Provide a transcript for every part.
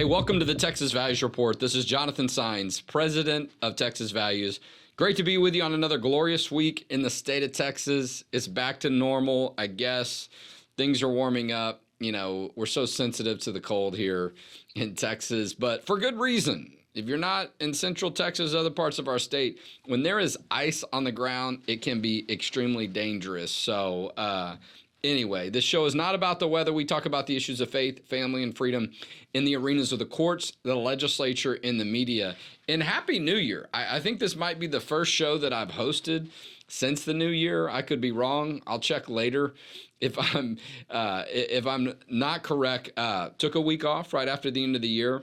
Hey, welcome to the Texas Values Report. This is Jonathan Saenz, president of Texas Values. Great to be with you on another glorious week in the state of Texas. It's back to normal, I guess. Things are warming up. You know, we're so sensitive to the cold here in Texas, but for good reason. If you're not in central Texas, other parts of our state, when there is ice on the ground, it can be extremely dangerous. So, anyway, this show is not about the weather. We talk about the issues of faith, family, and freedom in the arenas of the courts, the legislature, and the media. And Happy New Year. I think this might be the first show that I've hosted since the new year. I could be wrong. I'll check later if I'm not correct. Took a week off right after the end of the year.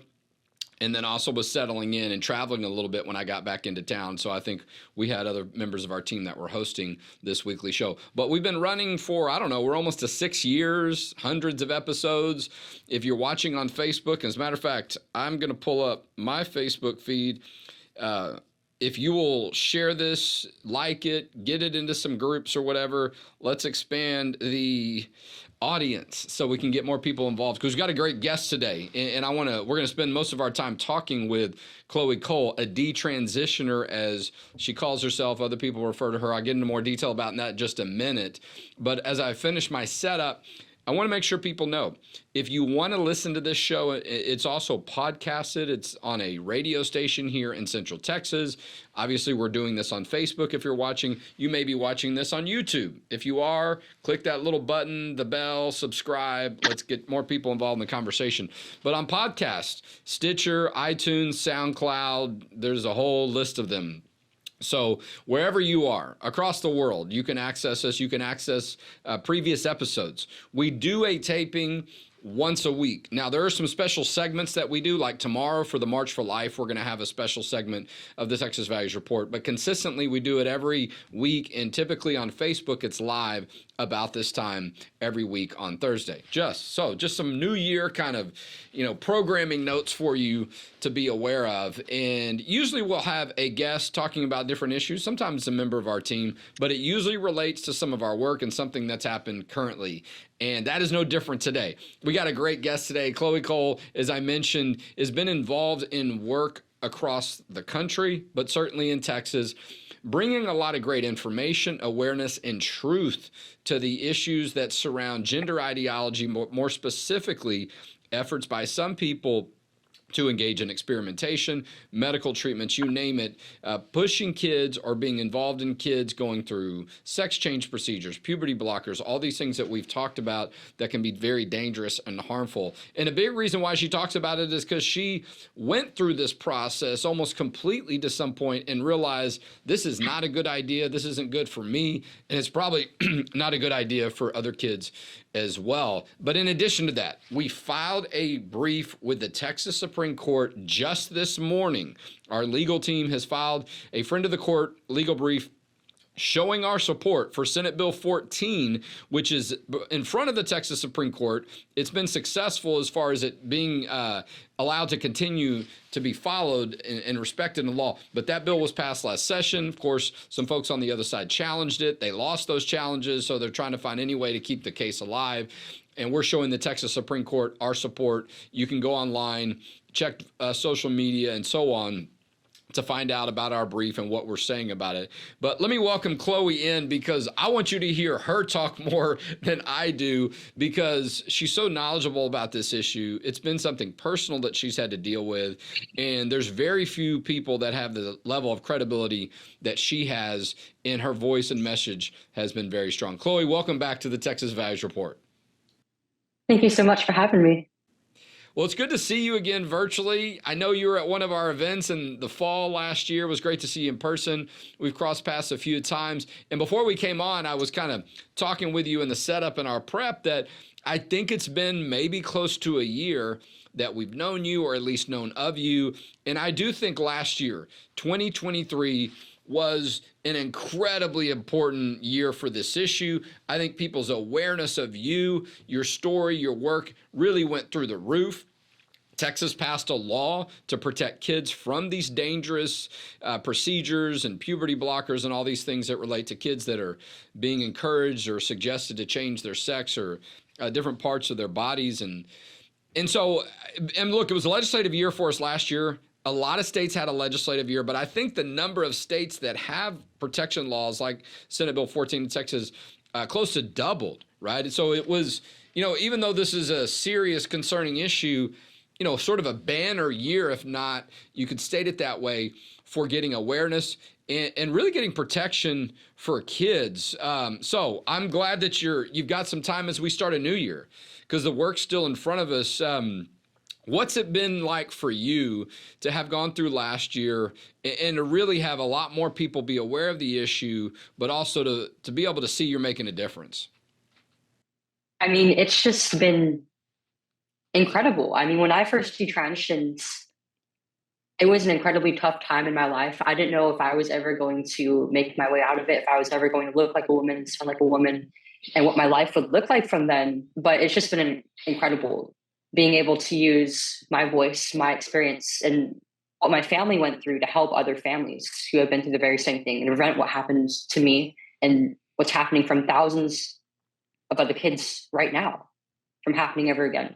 And then also was settling in and traveling a little bit when I got back into town. So I think we had other members of our team that were hosting this weekly show. But we've been running for, I don't know, we're almost to 6 years, hundreds of episodes. If you're watching on Facebook, as a matter of fact, I'm going to pull up my Facebook feed. If you will share this, like it, get it into some groups or whatever, let's expand the audience so we can get more people involved, because we've got a great guest today, and we're going to spend most of our time talking with Chloe Cole, a detransitioner, as she calls herself. Other people refer to her. I'll get into more detail about that in just a minute. But as I finish my setup, I want to make sure people know, if you want to listen to this show, it's also podcasted. It's on a radio station here in Central Texas. Obviously, we're doing this on Facebook. If you're watching, you may be watching this on YouTube. If you are, click that little button, the bell, subscribe. Let's get more people involved in the conversation. But on podcast, Stitcher, iTunes, SoundCloud, there's a whole list of them. So wherever you are across the world, you can access us. You can access previous episodes. We do a taping once a week. Now, there are some special segments that we do, like tomorrow for the March for Life, we're going to have a special segment of the Texas Values Report. But consistently, we do it every week, and typically on Facebook, it's live about this time every week on Thursday. Just some New Year kind of, programming notes for you to be aware of. And usually we'll have a guest talking about different issues. Sometimes a member of our team, but it usually relates to some of our work and something that's happened currently. And that is no different today. We got a great guest today. Chloe Cole, as I mentioned, has been involved in work across the country, but certainly in Texas, bringing a lot of great information, awareness, and truth to the issues that surround gender ideology, more specifically, efforts by some people to engage in experimentation, medical treatments, you name it, pushing kids or being involved in kids going through sex change procedures, puberty blockers, all these things that we've talked about that can be very dangerous and harmful. And a big reason why she talks about it is because she went through this process almost completely to some point and realized this is not a good idea, this isn't good for me, and it's probably not a good idea for other kids as well. But in addition to that, we filed a brief with the Texas Supreme Court just this morning. Our legal team has filed a friend of the court legal brief showing our support for Senate Bill 14, which is in front of the Texas Supreme Court. It's been successful as far as it being allowed to continue to be followed and respected in the law. But that bill was passed last session. Of course, some folks on the other side challenged it. They lost those challenges, so they're trying to find any way to keep the case alive. And we're showing the Texas Supreme Court our support. You can go online, check social media, and so on, to find out about our brief and what we're saying about it. But let me welcome Chloe in, because I want you to hear her talk more than I do, because she's so knowledgeable about this issue. It's been something personal that she's had to deal with, and there's very few people that have the level of credibility that she has, and her voice and message has been very strong. Chloe, welcome back to the Texas Values Report. Thank you so much for having me. Well, it's good to see you again virtually. I know you were at one of our events in the fall last year. It was great to see you in person. We've crossed paths a few times. And before we came on, I was kind of talking with you in the setup and our prep that I think it's been maybe close to a year that we've known you, or at least known of you. And I do think last year, 2023, was an incredibly important year for this issue. I think people's awareness of you, your story, your work really went through the roof. Texas passed a law to protect kids from these dangerous procedures and puberty blockers and all these things that relate to kids that are being encouraged or suggested to change their sex or different parts of their bodies. And And so, and look, it was a legislative year for us last year. A lot of states had a legislative year, but I think the number of states that have protection laws, like Senate Bill 14 in Texas, close to doubled, right? And so it was, even though this is a serious, concerning issue, sort of a banner year, if not, you could state it that way, for getting awareness and really getting protection for kids. So I'm glad that you've got some time as we start a new year, because the work's still in front of us. What's it been like for you to have gone through last year and to really have a lot more people be aware of the issue, but also to be able to see you're making a difference? I mean, it's just been incredible. I mean, when I first detransitioned, it was an incredibly tough time in my life. I didn't know if I was ever going to make my way out of it, if I was ever going to look like a woman, sound like a woman, and what my life would look like from then. But it's just been incredible being able to use my voice, my experience, and what my family went through to help other families who have been through the very same thing and prevent what happened to me and what's happening from thousands of other kids right now from happening ever again.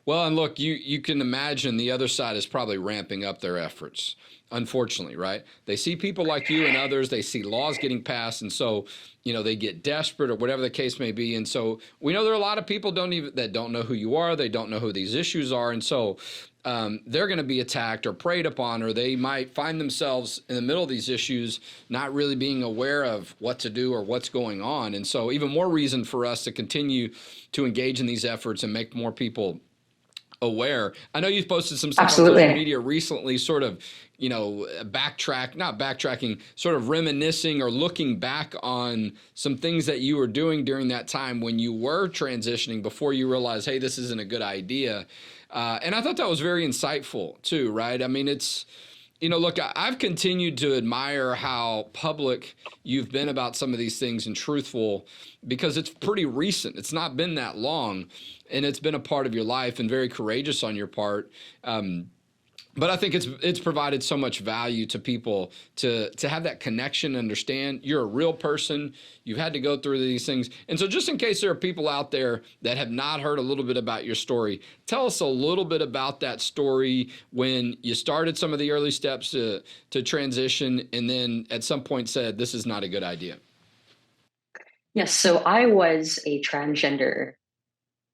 Well, and look, you can imagine the other side is probably ramping up their efforts, unfortunately, right? They see people like you and others, they see laws getting passed, and so, they get desperate or whatever the case may be. And so we know there are a lot of people that don't know who you are, they don't know who these issues are, and so they're going to be attacked or preyed upon, or they might find themselves in the middle of these issues, not really being aware of what to do or what's going on. And so even more reason for us to continue to engage in these efforts and make more people aware. I know you've posted some stuff on social Absolutely. media recently, sort of, not backtracking, sort of reminiscing or looking back on some things that you were doing during that time when you were transitioning before you realized, hey, this isn't a good idea. And I thought that was very insightful too, right? I mean, look, I've continued to admire how public you've been about some of these things and truthful, because it's pretty recent. It's not been that long, and it's been a part of your life and very courageous on your part. But I think it's provided so much value to people to have that connection, understand you're a real person. You've had to go through these things. And so just in case there are people out there that have not heard a little bit about your story, tell us a little bit about that story when you started some of the early steps to transition, and then at some point said, this is not a good idea. Yes. So I was a transgender,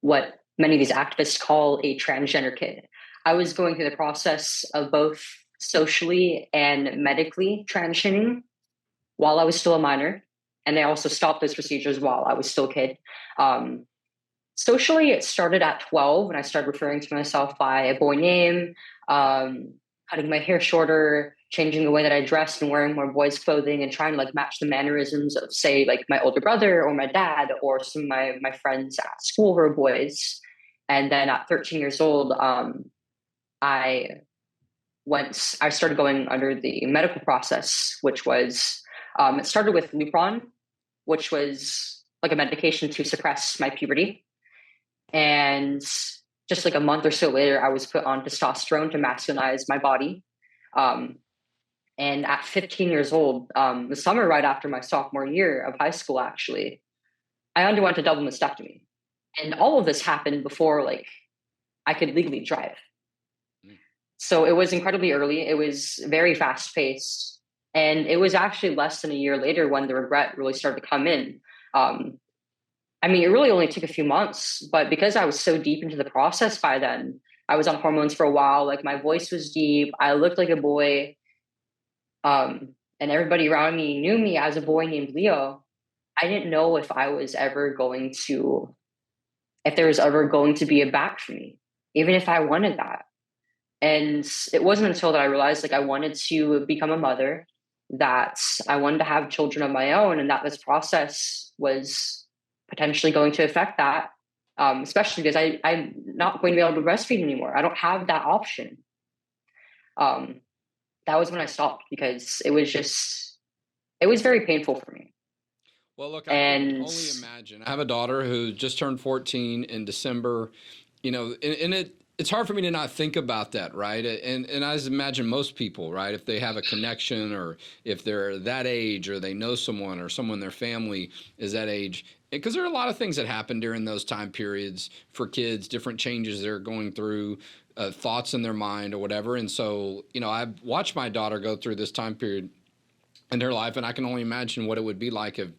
what many of these activists call a transgender kid. I was going through the process of both socially and medically transitioning while I was still a minor. And they also stopped those procedures while I was still a kid. Um, Socially, it started at 12 when I started referring to myself by a boy name, um, cutting my hair shorter, changing the way that I dressed and wearing more boys' clothing and trying to like match the mannerisms of, say, like my older brother or my dad or some of my friends at school who were boys. And then at 13 years old, I I started going under the medical process, which was, it started with Lupron, which was like a medication to suppress my puberty. And just like a month or so later, I was put on testosterone to masculinize my body. Um, and at 15 years old, the summer right after my sophomore year of high school, actually, I underwent a double mastectomy. And all of this happened before like I could legally drive. So it was incredibly early. It was very fast paced. And it was actually less than a year later when the regret really started to come in. Um, I mean, it really only took a few months, but because I was so deep into the process by then, I was on hormones for a while. Like my voice was deep. I looked like a boy. And everybody around me knew me as a boy named Leo. I didn't know if there was ever going to be a back for me, even if I wanted that. And it wasn't until that I realized like I wanted to become a mother, that I wanted to have children of my own, and that this process was potentially going to affect that. Especially because I'm not going to be able to breastfeed anymore. I don't have that option. Um, that was when I stopped because it was very painful for me. Well, look, I can And only imagine. I have a daughter who just turned 14 in December, and it's hard for me to not think about that, right? And I just imagine most people, right, if they have a connection or if they're that age or they know someone or someone in their family is that age, because there are a lot of things that happen during those time periods for kids, different changes they're going through, thoughts in their mind or whatever. And so, I've watched my daughter go through this time period in her life, and I can only imagine what it would be like if,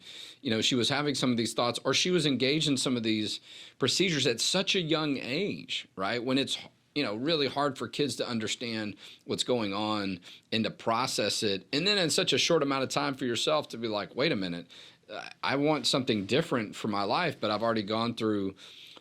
she was having some of these thoughts or she was engaged in some of these procedures at such a young age, right? When it's, really hard for kids to understand what's going on and to process it. And then in such a short amount of time for yourself to be like, wait a minute, I want something different for my life, but I've already gone through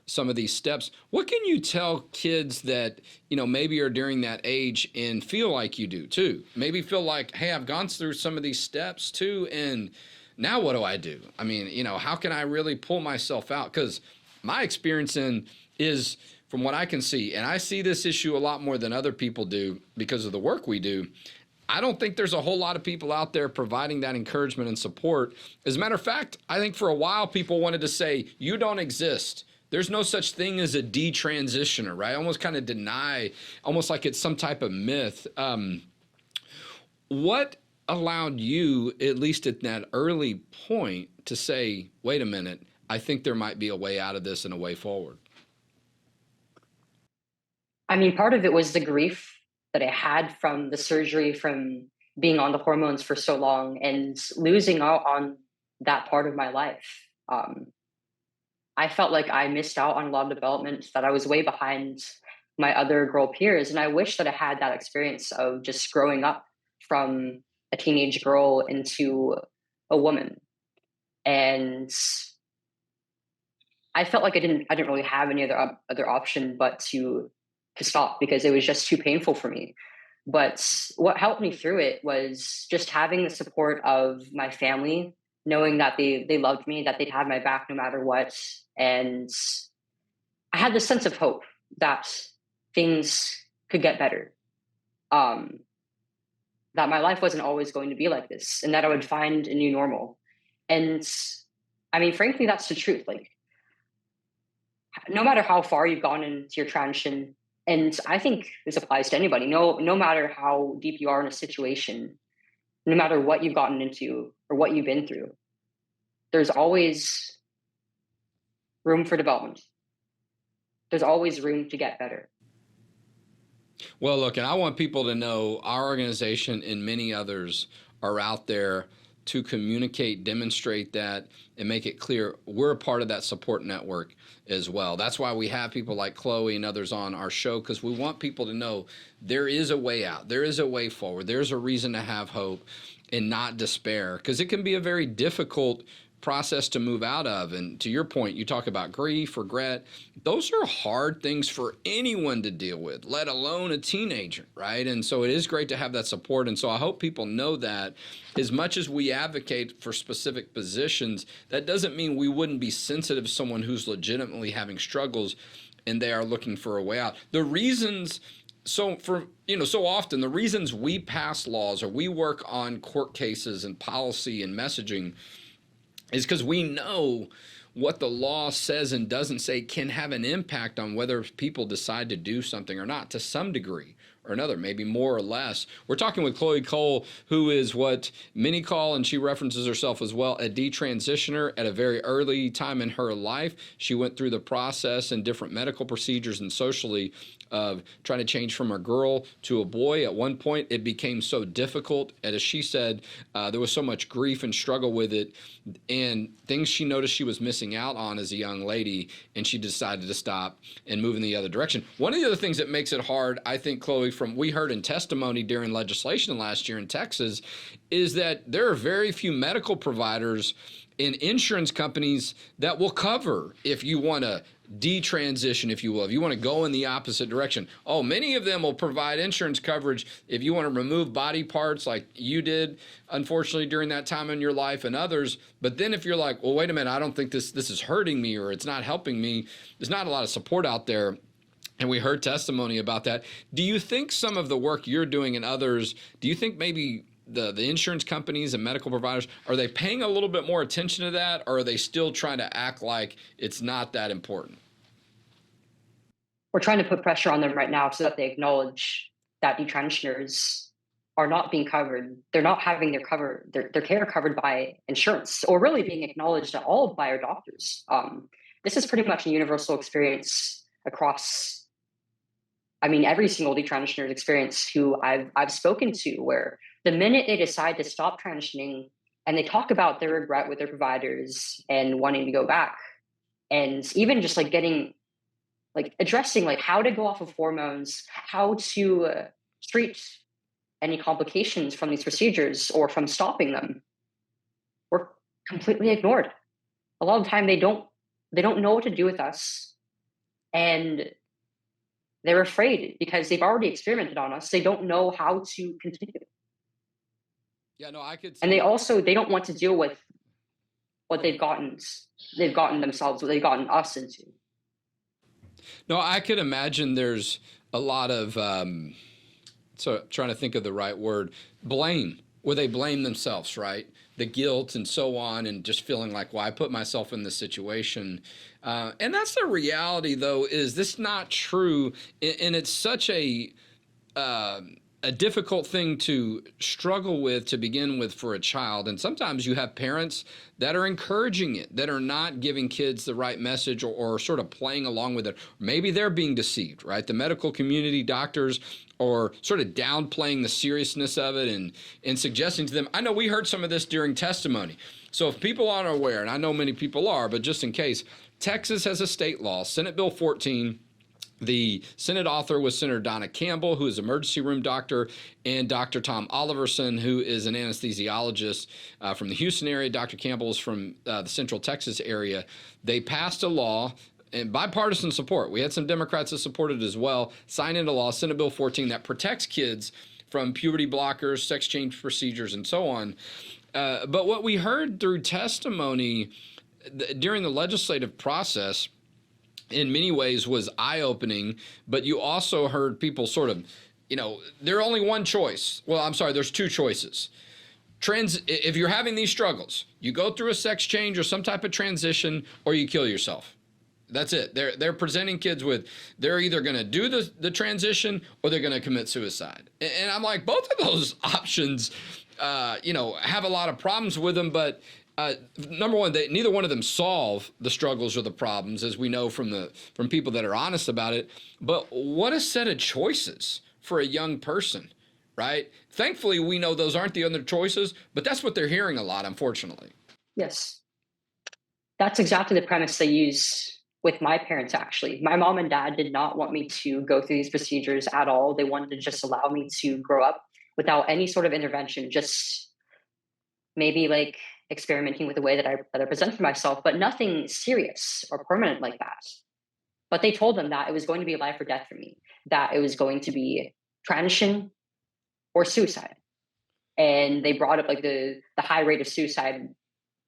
some of these steps. What can you tell kids that, maybe are during that age and feel like you do too? Maybe feel like, hey, I've gone through some of these steps too, and now what do I do? I mean, how can I really pull myself out? Because my experience is, from what I can see, and I see this issue a lot more than other people do because of the work we do, I don't think there's a whole lot of people out there providing that encouragement and support. As a matter of fact, I think for a while people wanted to say, you don't exist. There's no such thing as a detransitioner, right? Almost kind of deny, almost like it's some type of myth. What allowed you, at least at that early point, to say, wait a minute, I think there might be a way out of this and a way forward? I mean, part of it was the grief that I had from the surgery, from being on the hormones for so long and losing out on that part of my life. I felt like I missed out on a lot of development, that I was way behind my other girl peers. And I wish that I had that experience of just growing up from a teenage girl into a woman. And I felt like I didn't really have any other option but to stop, because it was just too painful for me. But what helped me through it was just having the support of my family, knowing that they loved me, that they'd have my back no matter what. And I had this sense of hope that things could get better. Um, that my life wasn't always going to be like this, and that I would find a new normal. And I mean, frankly, that's the truth. Like, no matter how far you've gone into your transition, and I think this applies to anybody, no matter how deep you are in a situation, no matter what you've gotten into or what you've been through, there's always room for development. There's always room to get better. Well, look, and I want people to know our organization and many others are out there to communicate, demonstrate that, and make it clear we're a part of that support network as well. That's why we have people like Chloe and others on our show, because we want people to know there is a way out, there is a way forward, there's a reason to have hope and not despair, because it can be a very difficult process to move out of. And to your point, you talk about grief, regret. Those are hard things for anyone to deal with, let alone a teenager, right? And so it is great to have that support. And so I hope people know that as much as we advocate for specific positions, that doesn't mean we wouldn't be sensitive to someone who's legitimately having struggles and they are looking for a way out. The reasons so often the reasons we pass laws or we work on court cases and policy and messaging is because we know what the law says and doesn't say can have an impact on whether people decide to do something or not, to some degree or another, maybe more or less. We're talking with Chloe Cole, who is what many call, and she references herself as well, a detransitioner at a very early time in her life. She went through the process and different medical procedures and socially of trying to change from a girl to a boy. At one point, it became so difficult. And as she said, there was so much grief and struggle with it and things she noticed she was missing out on as a young lady, and she decided to stop and move in the other direction. One of the other things that makes it hard, I think, Chloe, from we heard in testimony during legislation last year in Texas, is that there are very few medical providers and insurance companies that will cover if you want to detransition, if you will, if you want to go in the opposite direction. Oh, many of them will provide insurance coverage if you want to remove body parts like you did, unfortunately, during that time in your life, and others. But then if you're like, well, wait a minute, I don't think this is hurting me or it's not helping me, there's not a lot of support out there. And we heard testimony about that. Do you think some of the work you're doing and others, do you think maybe the insurance companies and medical providers, are they paying a little bit more attention to that, or are they still trying to act like it's not that important? we're trying to put pressure on them right now so that they acknowledge that detransitioners are not being covered. They're not having their care covered by insurance, or really being acknowledged at all by our doctors. This is pretty much a universal experience across, I mean, every single detransitioner's experience who I've spoken to, where the minute they decide to stop transitioning and they talk about their regret with their providers and wanting to go back, and even just like getting like addressing like how to go off of hormones, how to treat any complications from these procedures or from stopping them, were completely ignored. A lot of the time they don't know what to do with us, and they're afraid because they've already experimented on us. They don't know how to continue. Yeah, no, I could And see. they don't want to deal with what they've gotten themselves, what they've gotten us into. No, I could imagine there's a lot of, so trying to think of the right word, blame, where they blame themselves, right? The guilt and so on, and just feeling like, well, I put myself in this situation. And that's the reality, though, is this not true? And it's such uh, a difficult thing to struggle with to begin with for a child. And sometimes you have parents that are encouraging it, that are not giving kids the right message, or sort of playing along with it. Maybe they're being deceived, right? The medical community, doctors, or sort of downplaying the seriousness of it, and suggesting to them. I know we heard some of this during testimony. So if people aren't aware, and I know many people are, but just in case, Texas has a state law, Senate Bill 14. The Senate author was Senator Donna Campbell, who is an emergency room doctor, and Dr. Tom Oliverson, who is an anesthesiologist from the Houston area. Dr. Campbell is from the Central Texas area. They passed a law, and bipartisan support. We had some Democrats that supported as well, signed into law, Senate Bill 14, that protects kids from puberty blockers, sex change procedures, and so on. But what we heard through testimony during the legislative process, in many ways, was eye-opening, but you also heard people sort of, there's only one choice. Well, I'm sorry, there's two choices. If you're having these struggles, you go through a sex change or some type of transition, or you kill yourself. That's it. They're presenting kids with, they're either going to do the transition or they're going to commit suicide. And I'm like, both of those options, have a lot of problems with them, but number one, neither one of them solve the struggles or the problems, as we know from people that are honest about it. But what a set of choices for a young person, right? Thankfully, we know those aren't the other choices, but that's what they're hearing a lot, unfortunately. Yes. That's exactly the premise they use with my parents, actually. My mom and dad did not want me to go through these procedures at all. They wanted to just allow me to grow up without any sort of intervention, just maybe like experimenting with the way that I presented myself, but nothing serious or permanent like that. But they told them that it was going to be life or death for me, that it was going to be transition or suicide. And they brought up like the high rate of suicide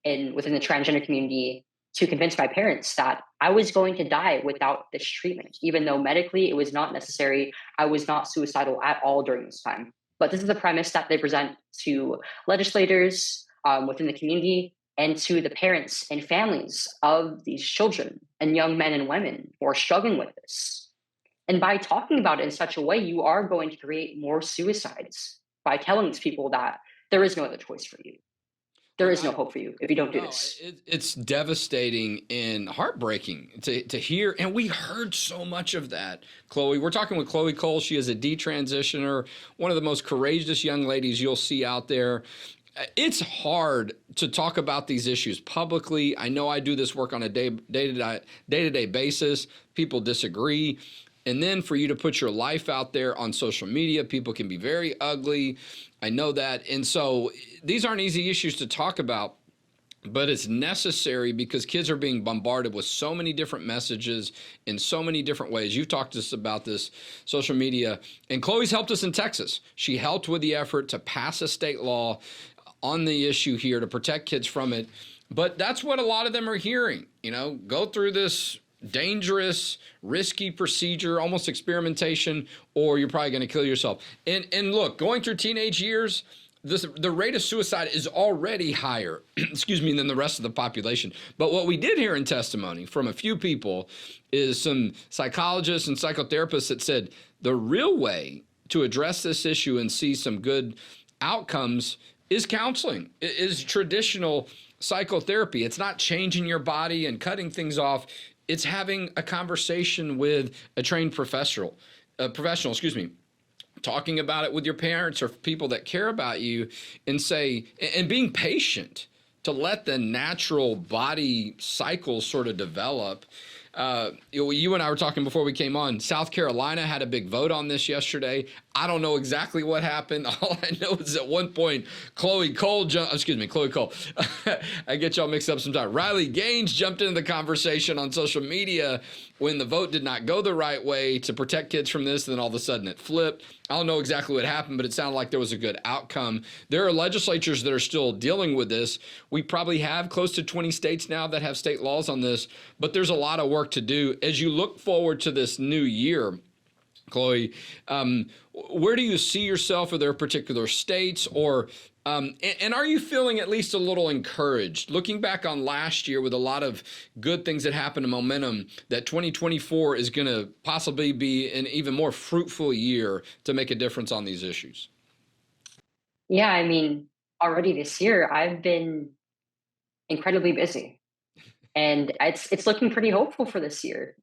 within the transgender community to convince my parents that I was going to die without this treatment, even though medically it was not necessary. I was not suicidal at all during this time. But this is the premise that they present to legislators within the community and to the parents and families of these children and young men and women who are struggling with this. And by talking about it in such a way, you are going to create more suicides by telling these people that there is no other choice for you. There is no hope for you if you don't do this. It's devastating and heartbreaking to hear. And we heard so much of that, Chloe. We're talking with Chloe Cole. She is a detransitioner, one of the most courageous young ladies you'll see out there. It's hard to talk about these issues publicly. I know I do this work on a day-to-day basis. People disagree. And then for you to put your life out there on social media, people can be very ugly. I know that. And so these aren't easy issues to talk about, but it's necessary because kids are being bombarded with so many different messages in so many different ways. You've talked to us about this, social media. And Chloe's helped us in Texas. She helped with the effort to pass a state law on the issue here to protect kids from it. But that's what a lot of them are hearing. Go through this dangerous, risky procedure, almost experimentation, or you're probably going to kill yourself. And look, going through teenage years, the rate of suicide is already higher, excuse me, than the rest of the population. But what we did hear in testimony from a few people is some psychologists and psychotherapists that said the real way to address this issue and see some good outcomes is counseling, is traditional psychotherapy. It's not changing your body and cutting things off. It's having a conversation with a trained professional, talking about it with your parents or people that care about you, and being patient to let the natural body cycle sort of develop. You and I were talking before we came on. South Carolina had a big vote on this yesterday. I don't know exactly what happened. All I know is at one point, Chloe Cole. I get y'all mixed up sometimes. Riley Gaines jumped into the conversation on social media when the vote did not go the right way to protect kids from this. And then all of a sudden it flipped. I don't know exactly what happened, but it sounded like there was a good outcome. There are legislatures that are still dealing with this. We probably have close to 20 states now that have state laws on this, but there's a lot of work to do. As you look forward to this new year, Chloe, where do you see yourself? Are there particular states and are you feeling at least a little encouraged, looking back on last year with a lot of good things that happened and momentum, that 2024 is going to possibly be an even more fruitful year to make a difference on these issues? Yeah, I mean, already this year, I've been incredibly busy, and it's looking pretty hopeful for this year,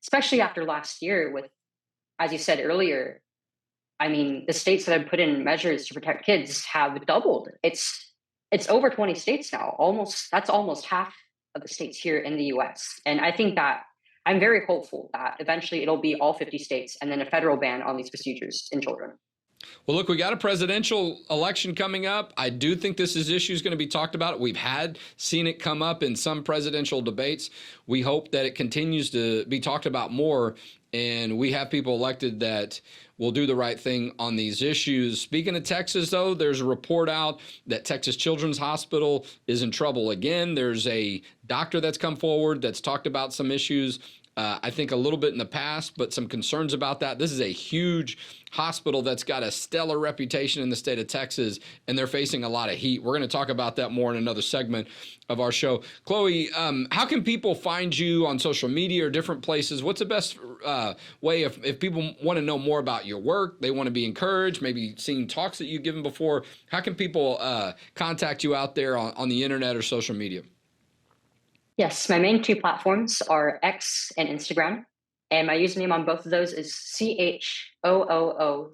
especially after last year with, as you said earlier, I mean, the states that have put in measures to protect kids have doubled. It's over 20 states now. That's almost half of the states here in the US. And I think that I'm very hopeful that eventually it'll be all 50 states and then a federal ban on these procedures in children. Well, look, we got a presidential election coming up. I do think this issue is going to be talked about. We've seen it come up in some presidential debates. We hope that it continues to be talked about more, and we have people elected that will do the right thing on these issues. Speaking of Texas, though, there's a report out that Texas Children's Hospital is in trouble again. There's a doctor that's come forward that's talked about some issues, I think a little bit in the past, but some concerns about that. This is a huge hospital that's got a stellar reputation in the state of Texas, and they're facing a lot of heat. We're going to talk about that more in another segment of our show. Chloe, how can people find you on social media or different places? What's the best way if people want to know more about your work, they want to be encouraged, maybe seen talks that you've given before, how can people contact you out there on the internet or social media? Yes, my main two platforms are X and Instagram. And my username on both of those is CHOOOCOLE.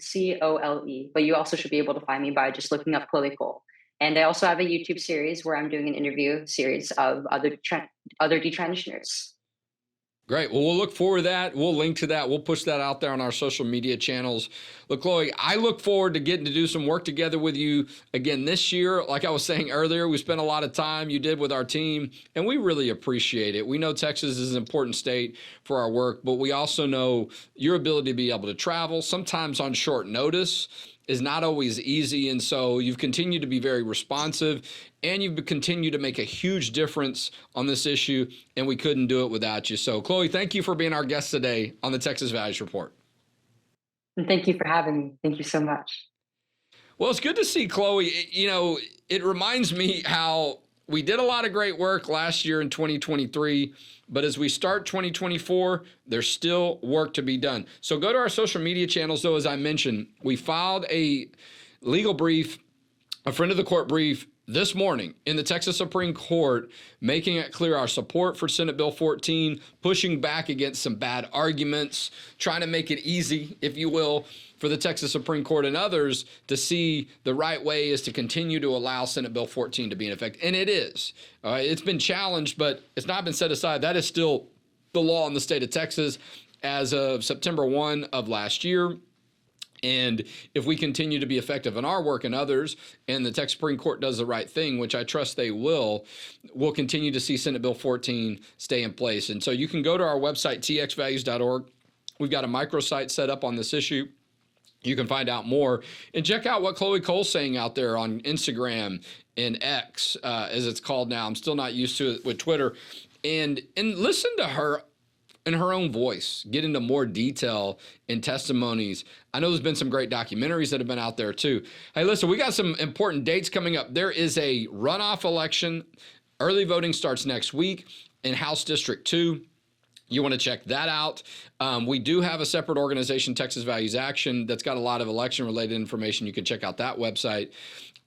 But you also should be able to find me by just looking up Chloe Cole. And I also have a YouTube series where I'm doing an interview series of other detransitioners. Great. Well, we'll look forward to that. We'll link to that. We'll push that out there on our social media channels. Look, Chloe, I look forward to getting to do some work together with you again this year. Like I was saying earlier, we spent a lot of time you did with our team, and we really appreciate it. We know Texas is an important state for our work, but we also know your ability to be able to travel, sometimes on short notice, is not always easy. And so you've continued to be very responsive, and you've continued to make a huge difference on this issue, and we couldn't do it without you. So, Chloe, thank you for being our guest today on the Texas Values Report. And thank you for having me. Thank you so much. Well, it's good to see Chloe. It reminds me how we did a lot of great work last year in 2023, but as we start 2024, there's still work to be done. So go to our social media channels, though, as I mentioned. We filed a legal brief, a friend of the court brief, this morning in the Texas Supreme Court, making it clear our support for Senate Bill 14, pushing back against some bad arguments, trying to make it easy, if you will, for the Texas Supreme Court and others to see the right way is to continue to allow Senate Bill 14 to be in effect. And it is. It's been challenged, but it's not been set aside. That is still the law in the state of Texas as of September 1 of last year. And if we continue to be effective in our work and others, and the Texas Supreme Court does the right thing, which I trust they will, we'll continue to see Senate Bill 14 stay in place. And so you can go to our website, txvalues.org. We've got a microsite set up on this issue. You can find out more and check out what Chloe Cole's saying out there on Instagram and X, as it's called now. I'm still not used to it with Twitter. And listen to her in her own voice, get into more detail in testimonies. I know there's been some great documentaries that have been out there too. Hey, listen, we got some important dates coming up. There is a runoff election. Early voting starts next week in House District 2. You want to check that out. We do have a separate organization, Texas Values Action, that's got a lot of election-related information. You can check out that website,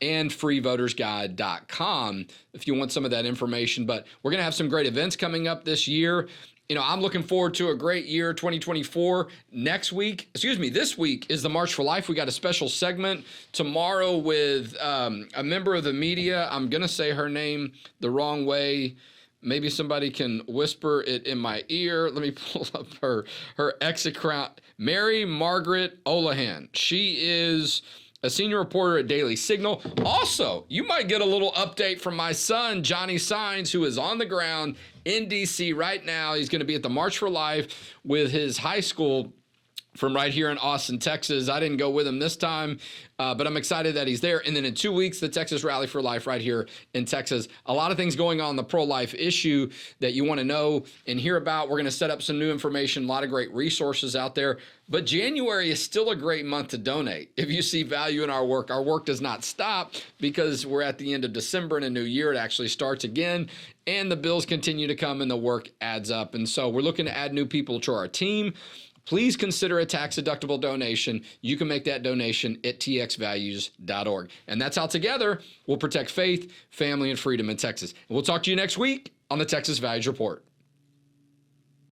and freevotersguide.com if you want some of that information. But we're going to have some great events coming up this year. You know, I'm looking forward to a great year, 2024. This week is the March for Life. We got a special segment tomorrow with a member of the media. I'm going to say her name the wrong way. Maybe somebody can whisper it in my ear. Let me pull up her account. Mary Margaret Olahan. She is a senior reporter at Daily Signal. Also, you might get a little update from my son, Johnny Saenz, who is on the ground in D.C. right now. He's going to be at the March for Life with his high school from right here in Austin, Texas. I didn't go with him this time, but I'm excited that he's there. And then in 2 weeks, the Texas Rally for Life right here in Texas. A lot of things going on the pro-life issue that you want to know and hear about. We're going to set up some new information, a lot of great resources out there. But January is still a great month to donate. If you see value in our work does not stop because we're at the end of December and a new year. It actually starts again, and the bills continue to come and the work adds up. And so we're looking to add new people to our team. Please consider a tax-deductible donation. You can make that donation at txvalues.org. And that's how together we'll protect faith, family, and freedom in Texas. And we'll talk to you next week on the Texas Values Report.